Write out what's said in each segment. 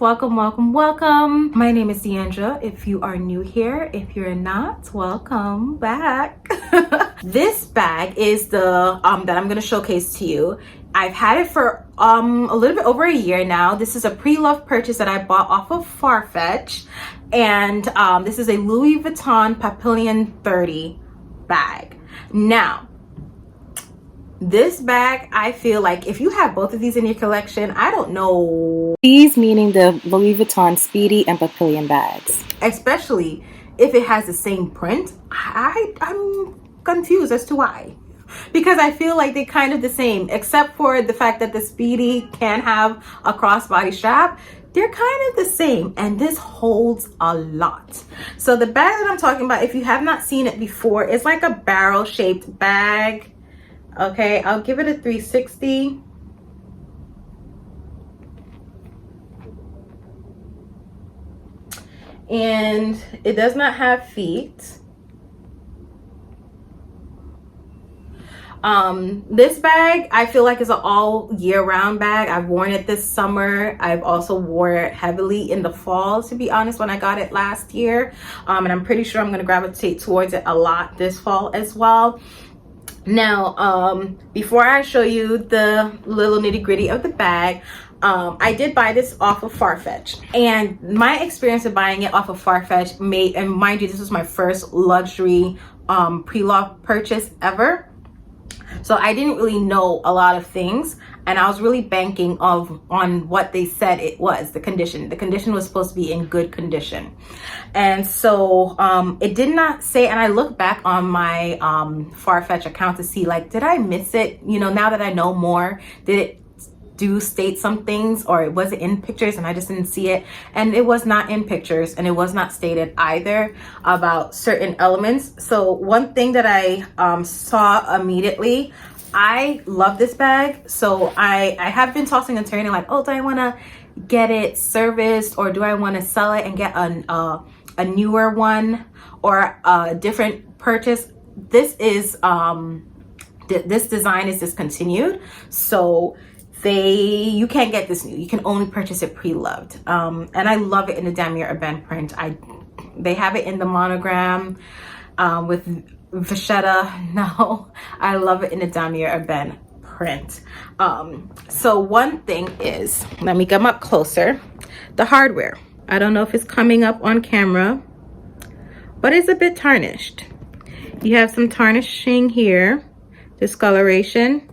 welcome. My name is Deandra. If you are new here, if you're not, welcome back. This bag is the that I'm going to showcase to you. I've had it for a little bit over a year now. This is a pre-loved purchase that I bought off of Farfetch, and this is a Louis Vuitton Papillon 30 bag. Now, this bag, I feel like if you have both of these in your collection, I don't know. These meaning the Louis Vuitton Speedy and Papillon bags. Especially if it has the same print, I'm confused as to why. Because I feel like they're kind of the same, except for the fact that the Speedy can have a crossbody strap. They're kind of the same, and this holds a lot. So the bag that I'm talking about, if you have not seen it before, it's like a barrel-shaped bag. Okay, I'll give it a 360. And it does not have feet. This bag, I feel like is an all year round bag. I've worn it this summer. I've also wore it heavily in the fall, to be honest, when I got it last year. And I'm pretty sure I'm going to gravitate towards it a lot this fall as well. Now, before I show you the little nitty gritty of the bag, I did buy this off of Farfetch, and my experience of buying it off of Farfetch and mind you, this was my first luxury pre-loved purchase ever. So I didn't really know a lot of things, and I was really banking on what they said it was, the condition. The condition was supposed to be in good condition. And so it did not say, and I look back on my Farfetch account to see, like, did I miss it? You know, now that I know more, did it state some things, or it wasn't in pictures and I just didn't see it? And it was not in pictures, and it was not stated either about certain elements. So one thing that I saw immediately, I love this bag. So I have been tossing and turning, like, oh, do I want to get it serviced, or do I want to sell it and get a newer one, or a different purchase? This is this design is discontinued, so you can't get this new. You can only purchase it pre-loved. And I love it in the damier ebene print. They have it in the monogram with vachetta. No, I love it in the damier ebene print. So one thing is, let me come up closer, the hardware. I don't know if it's coming up on camera, but it's a bit tarnished. You have some tarnishing here, discoloration.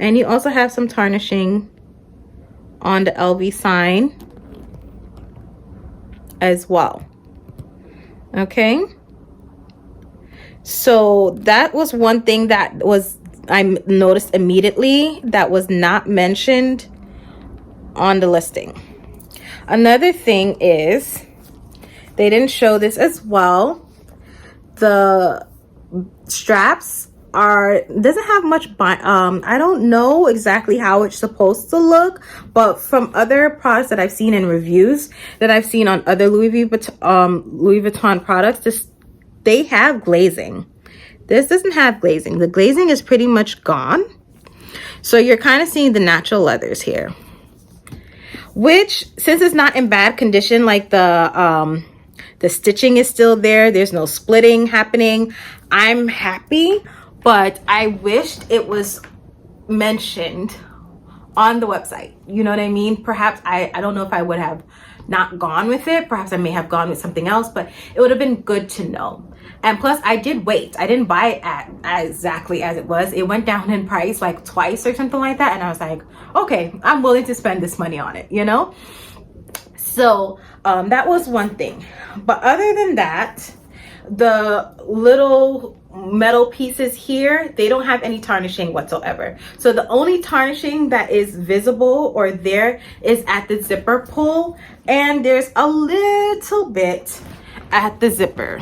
And you also have some tarnishing on the LV sign as well. Okay. So that was one thing that I noticed immediately that was not mentioned on the listing. Another thing is, they didn't show this as well. The straps doesn't have much I don't know exactly how it's supposed to look, but from other products that I've seen in reviews that I've seen on other Louis Vuitton products, they have glazing. This doesn't have glazing. The glazing is pretty much gone, so you're kind of seeing the natural leathers here, which, since it's not in bad condition, like the stitching is still there, there's no splitting happening, I'm happy. But I wished it was mentioned on the website. You know what I mean? Perhaps I don't know if I would have not gone with it. Perhaps I may have gone with something else, but it would have been good to know. And plus, I did wait. I didn't buy it at exactly as it was. It went down in price like twice or something like that. And I was like, okay, I'm willing to spend this money on it, you know? So that was one thing. But other than that, the little metal pieces here, they don't have any tarnishing whatsoever. So the only tarnishing that is visible or there is at the zipper pull, and there's a little bit at the zipper.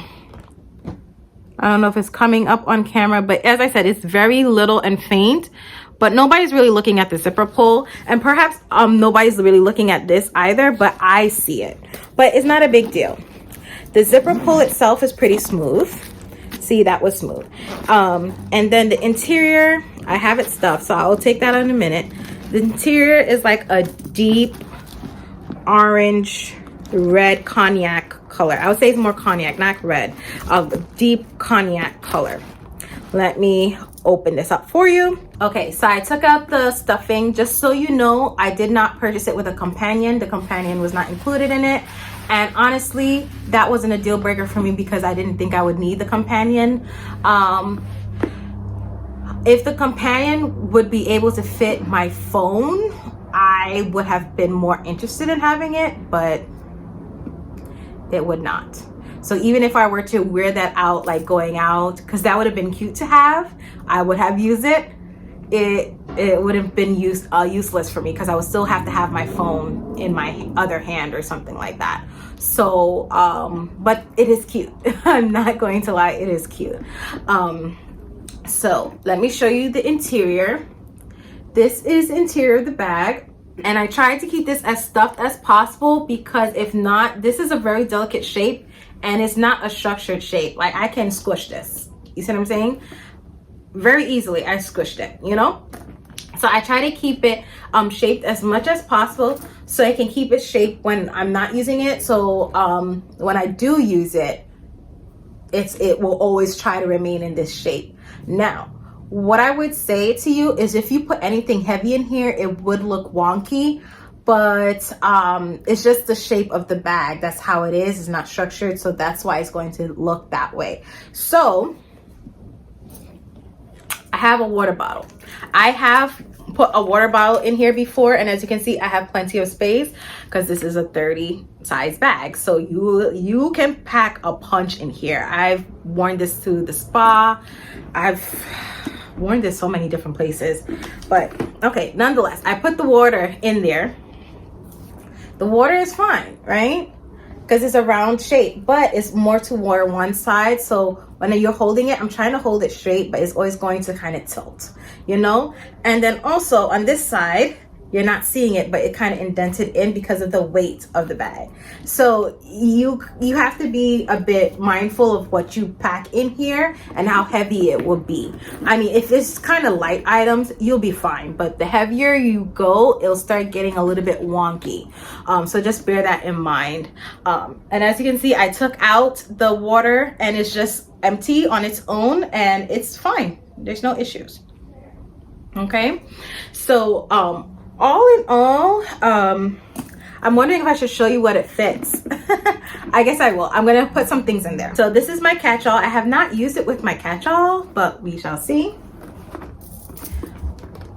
I don't know if it's coming up on camera, but as I said, it's very little and faint, but nobody's really looking at the zipper pull, and perhaps nobody's really looking at this either, but I see it. But it's not a big deal. The zipper pull itself is pretty smooth. See, that was smooth. And then the interior, I have it stuffed, so I'll take that in a minute. The interior is like a deep orange red cognac color. I would say it's more cognac, not red, of deep cognac color. Let me open this up for you. Okay, so I took out the stuffing. Just so you know, I did not purchase it with a companion. The companion was not included in it. And honestly, that wasn't a deal breaker for me because I didn't think I would need the companion. If the companion would be able to fit my phone, I would have been more interested in having it, but it would not. So even if I were to wear that out, like going out, because that would have been cute to have, I would have used it. It would have been useless for me because I would still have to have my phone in my other hand or something like that. So, but it is cute. I'm not going to lie, it is cute. So let me show you the interior. This is interior of the bag. And I tried to keep this as stuffed as possible because if not, this is a very delicate shape and it's not a structured shape. Like I can squish this. You see what I'm saying? Very easily, I squished it, you know? So I try to keep it shaped as much as possible so I can keep it shaped when I'm not using it. So when I do use it, it will always try to remain in this shape. Now, what I would say to you is if you put anything heavy in here, it would look wonky, but it's just the shape of the bag. That's how it is. It's not structured, so that's why it's going to look that way. So I have a water bottle. I have put a water bottle in here before, and as you can see, I have plenty of space because this is a 30 size bag. So you can pack a punch in here. I've worn this to the spa. I've worn this so many different places, but okay, nonetheless, I put the water in there. The water is fine, right? Because it's a round shape, but it's more toward one side. So when you're holding it, I'm trying to hold it straight, but it's always going to kind of tilt, you know? And then also on this side, you're not seeing it, but it kind of indented in because of the weight of the bag. So you have to be a bit mindful of what you pack in here and how heavy it will be. I mean, if it's kind of light items, you'll be fine, but the heavier you go, it'll start getting a little bit wonky. So just bear that in mind. And as you can see, I took out the water and it's just empty on its own and it's fine. There's no issues. Okay, so all in all, I'm wondering if I should show you what it fits. I guess I will. I'm gonna put some things in there. So this is my catch-all. I have not used it with my catch-all, but we shall see.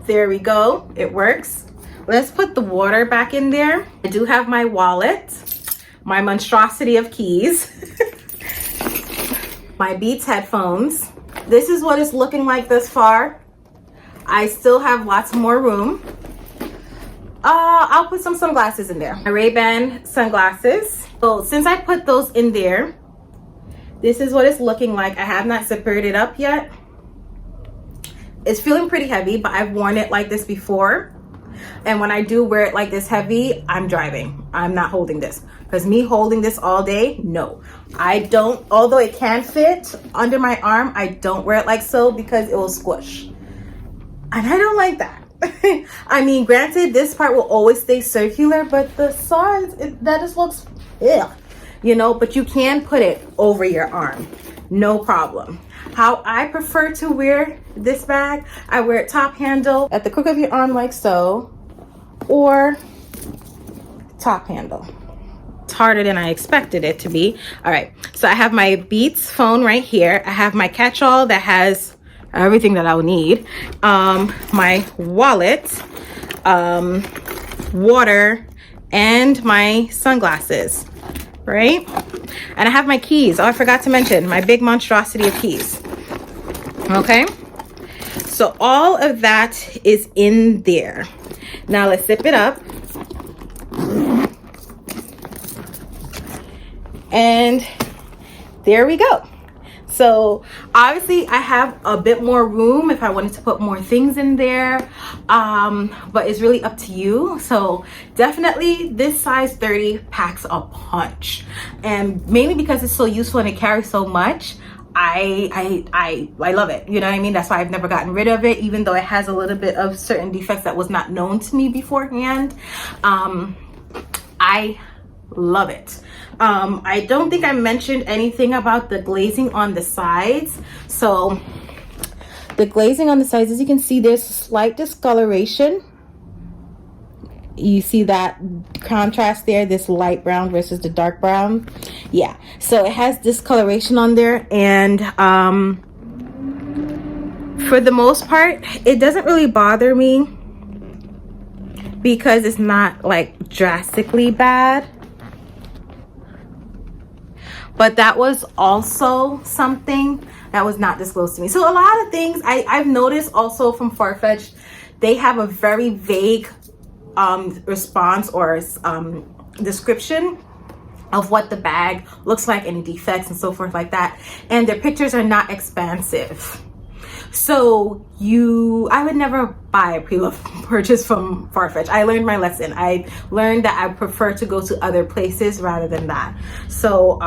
There we go, it works. Let's put the water back in there. I do have my wallet, my monstrosity of keys, my Beats headphones. This is what it's looking like thus far. I still have lots more room. I'll put some sunglasses in there. My Ray-Ban sunglasses. So since I put those in there, this is what it's looking like. I have not zippered it up yet. It's feeling pretty heavy, but I've worn it like this before. And when I do wear it like this heavy, I'm driving. I'm not holding this. Because me holding this all day, no. I don't, although it can fit under my arm, I don't wear it like so because it will squish. And I don't like that. I mean, granted, this part will always stay circular, but the sides, that just looks, ugh, you know, but you can put it over your arm, no problem. How I prefer to wear this bag, I wear it top handle at the crook of your arm like so, or top handle. It's harder than I expected it to be. All right, so I have my Beats phone right here. I have my catch-all that has everything that I'll need, my wallet, water, and my sunglasses, right? And I have my keys. Oh, I forgot to mention my big monstrosity of keys. Okay, so all of that is in there. Now let's zip it up. And there we go. So obviously I have a bit more room if I wanted to put more things in there, but it's really up to you. So definitely this size 30 packs a punch, and mainly because it's so useful and it carries so much, I love it. You know what I mean? That's why I've never gotten rid of it, even though it has a little bit of certain defects that was not known to me beforehand. I love it. I don't think I mentioned anything about the glazing on the sides. So the glazing on the sides, as you can see, there's a slight discoloration. You see that contrast there, this light brown versus the dark brown. Yeah, so it has discoloration on there, and for the most part it doesn't really bother me because it's not like drastically bad. But that was also something that was not disclosed to me. So a lot of things I've noticed also from Farfetch, they have a very vague response or description of what the bag looks like, any defects and so forth like that, and their pictures are not expansive. So I would never buy a pre-loved purchase from Farfetch. I learned my lesson. I learned that I prefer to go to other places rather than that. So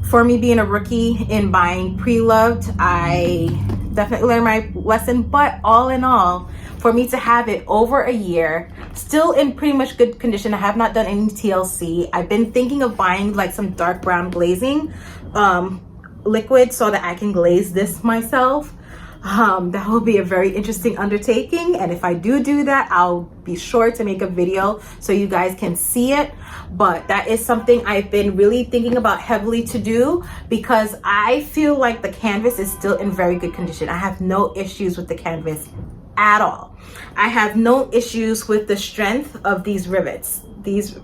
for me being a rookie in buying pre-loved, I definitely learned my lesson. But all in all, for me to have it over a year, still in pretty much good condition, I have not done any TLC. I've been thinking of buying like some dark brown glazing liquid so that I can glaze this myself. That will be a very interesting undertaking, and if I do that, I'll be sure to make a video so you guys can see it. But that is something I've been really thinking about heavily to do, because I feel like the canvas is still in very good condition. I have no issues with the canvas at all. I have no issues with the strength of these rivets,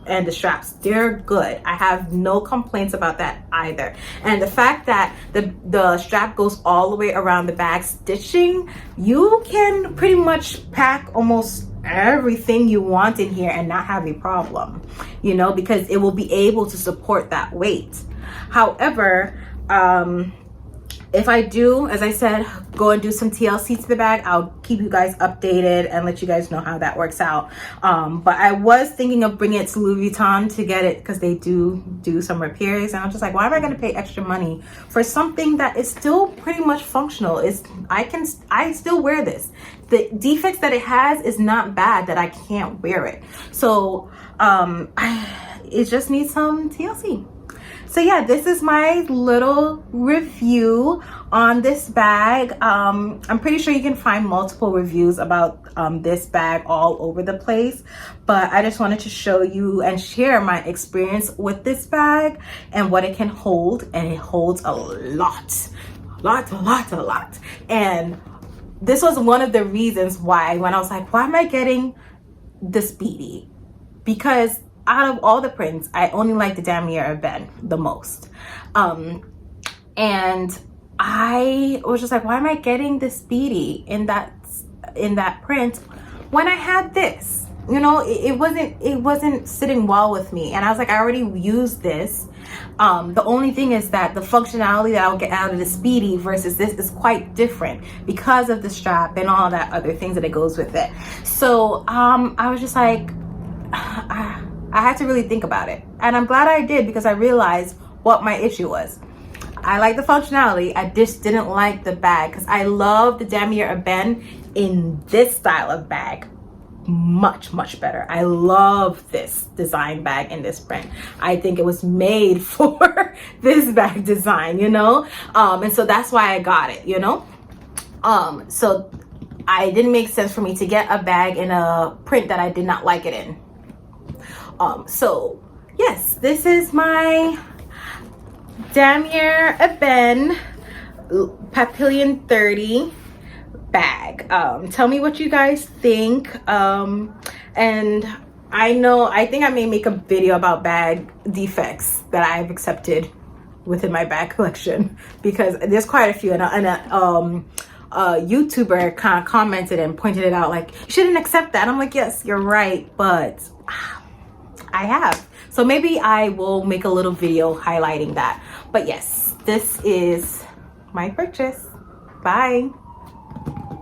and the straps. They're good. I have no complaints about that either. And the fact that the strap goes all the way around the bag stitching, you can pretty much pack almost everything you want in here and not have a problem, you know, because it will be able to support that weight. However, if I do, as I said, go and do some TLC to the bag, I'll keep you guys updated and let you guys know how that works out. But I was thinking of bringing it to Louis Vuitton to get it, because they do some repairs, and I'm just like, why am I going to pay extra money for something that is still pretty much functional? I still wear this. The defects that it has is not bad that I can't wear it. So it just needs some TLC. So yeah, this is my little review on this bag. I'm pretty sure you can find multiple reviews about this bag all over the place, but I just wanted to show you and share my experience with this bag and what it can hold. And it holds a lot. And this was one of the reasons why, when I was like, why am I getting the Speedy? Because out of all the prints, I only like the damier ebene the most. And I was just like, why am I getting the Speedy in that print when I had this? You know, it wasn't sitting well with me. And I was like, I already used this. The only thing is that the functionality that I'll get out of the Speedy versus this is quite different because of the strap and all that other things that it goes with it. So I was just like, I had to really think about it, and I'm glad I did, because I realized what my issue was. I like the functionality, I just didn't like the bag, because I love the damier ebene in this style of bag much better. I love this design bag in this print. I think it was made for this bag design, you know, and so that's why I got it, you know. So it didn't make sense for me to get a bag in a print that I did not like it in. So yes, this is my damier ebene Papillon 30 bag. Tell me what you guys think. And I think I may make a video about bag defects that I've accepted within my bag collection, because there's quite a few, and a YouTuber kind of commented and pointed it out, like, you shouldn't accept that. I'm like, yes, you're right, but I have. So maybe I will make a little video highlighting that. But yes, this is my purchase. Bye.